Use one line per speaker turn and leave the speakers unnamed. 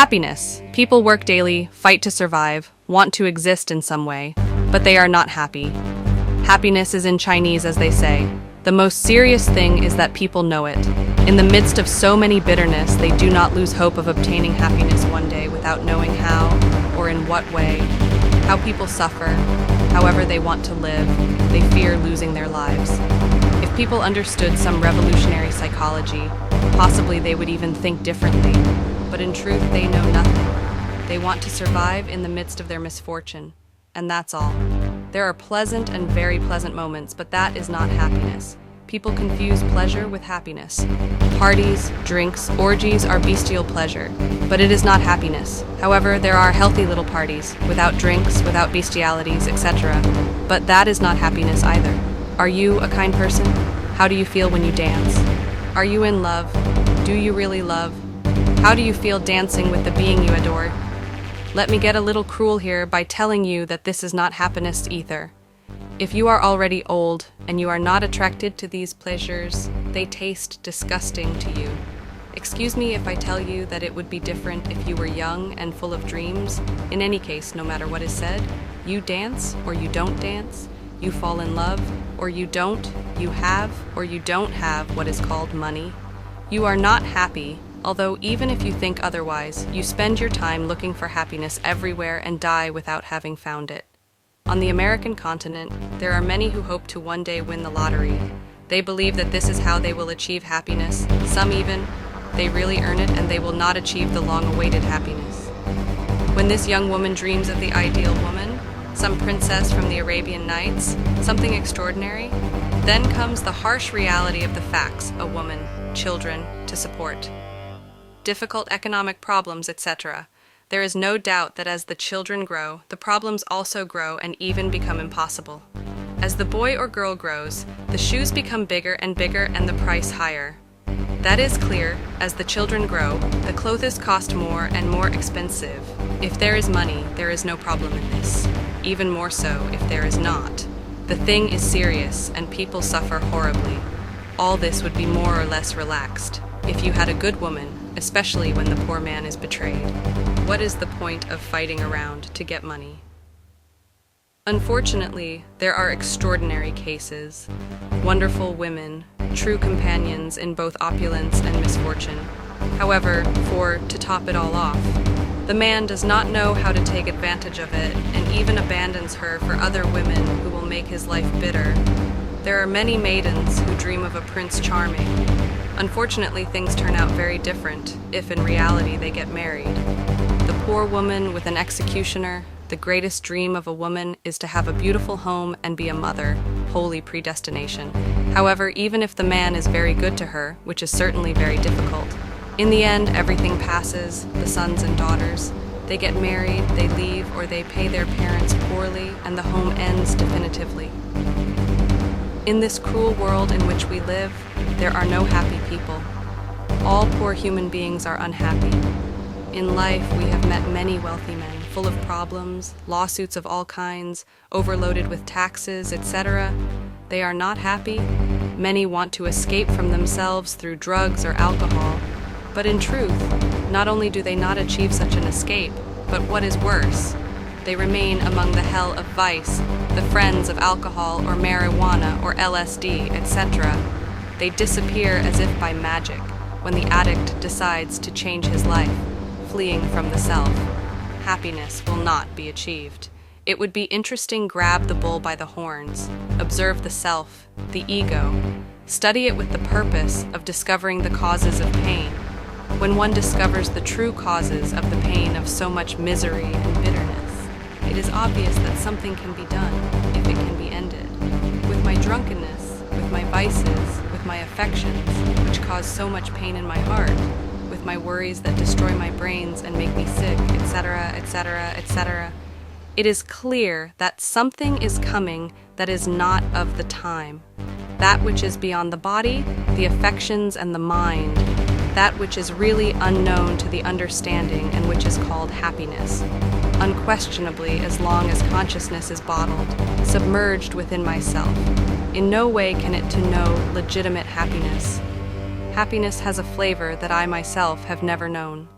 Happiness. People work daily, fight to survive, want to exist in some way, but they are not happy. Happiness is in Chinese, as they say. The most serious thing is that people know it. In the midst of so many bitterness, they do not lose hope of obtaining happiness one day without knowing how or in what way. How people suffer, however they want to live, they fear losing their lives. If people understood some revolutionary psychology, possibly they would even think differently. But in truth, they know nothing. They want to survive in the midst of their misfortune, and that's all. There are pleasant and very pleasant moments, but that is not happiness. People confuse pleasure with happiness. Parties, drinks, orgies are bestial pleasure, but it is not happiness. However, there are healthy little parties, without drinks, without bestialities, etc. But that is not happiness either. Are you a kind person? How do you feel when you dance? Are you in love? Do you really love? How do you feel dancing with the being you adore? Let me get a little cruel here by telling you that this is not happiness either. If you are already old and you are not attracted to these pleasures, they taste disgusting to you. Excuse me if I tell you that it would be different if you were young and full of dreams. In any case, no matter what is said, you dance or you don't dance, you fall in love or you don't, you have or you don't have what is called money. You are not happy. Although even if you think otherwise, you spend your time looking for happiness everywhere and die without having found it. On the American continent, there are many who hope to one day win the lottery. They believe that this is how they will achieve happiness. Some even, they really earn it and they will not achieve the long-awaited happiness. When this young woman dreams of the ideal woman, some princess from the Arabian Nights, something extraordinary, then comes the harsh reality of the facts: a woman, children to support, difficult economic problems, etc. There is no doubt that as the children grow, the problems also grow and even become impossible. As the boy or girl grows, the shoes become bigger and bigger and the price higher. That is clear. As the children grow, the clothes cost more and more expensive. If there is money, there is no problem in this. Even more so if there is not. The thing is serious and people suffer horribly. All this would be more or less relaxed if you had a good woman, especially when the poor man is betrayed. What is the point of fighting around to get money? Unfortunately, there are extraordinary cases. Wonderful women, true companions in both opulence and misfortune. However, to top it all off, the man does not know how to take advantage of it and even abandons her for other women who will make his life bitter. There are many maidens who dream of a Prince Charming. Unfortunately, things turn out very different if in reality they get married. The poor woman with an executioner, the greatest dream of a woman is to have a beautiful home and be a mother, holy predestination. However, even if the man is very good to her, which is certainly very difficult, in the end everything passes, the sons and daughters. They get married, they leave, or they pay their parents poorly, and the home ends definitively. In this cruel world in which we live, there are no happy people. All poor human beings are unhappy. In life, we have met many wealthy men, full of problems, lawsuits of all kinds, overloaded with taxes, etc. They are not happy. Many want to escape from themselves through drugs or alcohol. But in truth, not only do they not achieve such an escape, but what is worse, they remain among the hell of vice, the friends of alcohol or marijuana or LSD, etc. They disappear as if by magic when the addict decides to change his life, fleeing from the self. Happiness will not be achieved. It would be interesting. Grab the bull by the horns, observe the self, the ego, study it with the purpose of discovering the causes of pain. When one discovers the true causes of the pain of so much misery and bitterness, it is obvious that something can be done if it can be ended. With my drunkenness, with my vices, with my affections, which cause so much pain in my heart, with my worries that destroy my brains and make me sick, etc., etc., etc., it is clear that something is coming that is not of the time. That which is beyond the body, the affections, and the mind. That which is really unknown to the understanding and which is called happiness. Unquestionably, as long as consciousness is bottled, submerged within myself, in no way can it to know legitimate happiness. Happiness has a flavor that I myself have never known.